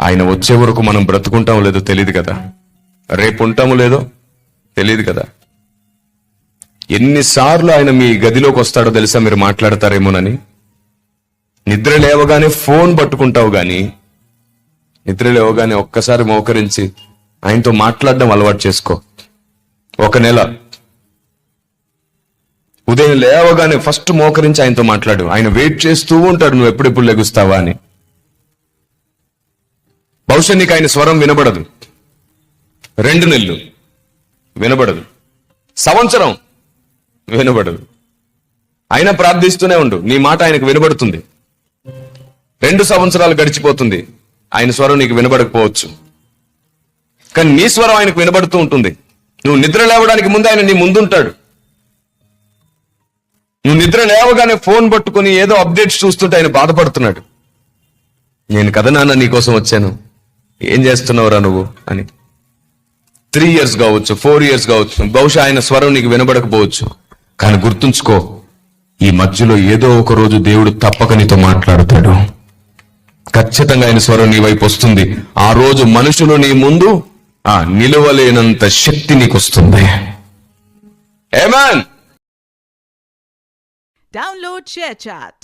ఆయన వచ్చే వరకు మనం బ్రతుకుంటామో లేదో తెలియదు కదా, రేపు ఉంటామో లేదో తెలియదు కదా. ఎన్నిసార్లు ఆయన మీ గదిలోకి వస్తాడో తెలుసా? మీరు మాట్లాడతారేమోనని. నిద్ర లేవగానే ఫోన్ పట్టుకుంటావు గాని, నిద్ర లేవగానే ఒక్కసారి మోకరించి ఆయనతో మాట్లాడడం అలవాటు చేసుకో. 1 నెల ఉదయం లేవగానే ఫస్ట్ మోకరించి ఆయనతో మాట్లాడు. ఆయన వెయిట్ చేస్తూ ఉంటాడు, నువ్వు ఎప్పుడెప్పుడు లెగుస్తావా అని. బహుశా నీకు ఆయన స్వరం వినబడదు, 2 నెలలు వినబడదు, సంవత్సరం వినబడదు. ఆయన ప్రార్థిస్తూనే ఉండు, నీ మాట ఆయనకు వినబడుతుంది. 2 సంవత్సరాలు గడిచిపోతుంది, ఆయన స్వరం నీకు వినబడకపోవచ్చు, కానీ నీ స్వరం ఆయనకు వినబడుతూ ఉంటుంది. నువ్వు నిద్ర లేవడానికి ముందు ఆయన నీ ముందుంటాడు. నువ్వు నిద్ర లేవగానే ఫోన్ పట్టుకుని ఏదో అప్డేట్స్ చూస్తుంటే ఆయన బాధపడుతున్నాడు. నేను కదా నాన్న నీకోసం వచ్చాను, ఏం చేస్తున్నావురా నువ్వు అని. 3 years కావచ్చు, 4 years కావచ్చు, బహుశా ఆయన స్వరం నీకు వినబడకపోవచ్చు, కానీ గుర్తుంచుకో, ఈ మధ్యలో ఏదో ఒక రోజు దేవుడు తప్పక నీతో మాట్లాడతాడు. ఖచ్చితంగా ఆయన స్వరం నీ వైపు వస్తుంది. ఆ రోజు మనుషులు నీ ముందు నిలవలేనంత శక్తి నీకు వస్తుంది. ఆమేన్. Download ShareChat.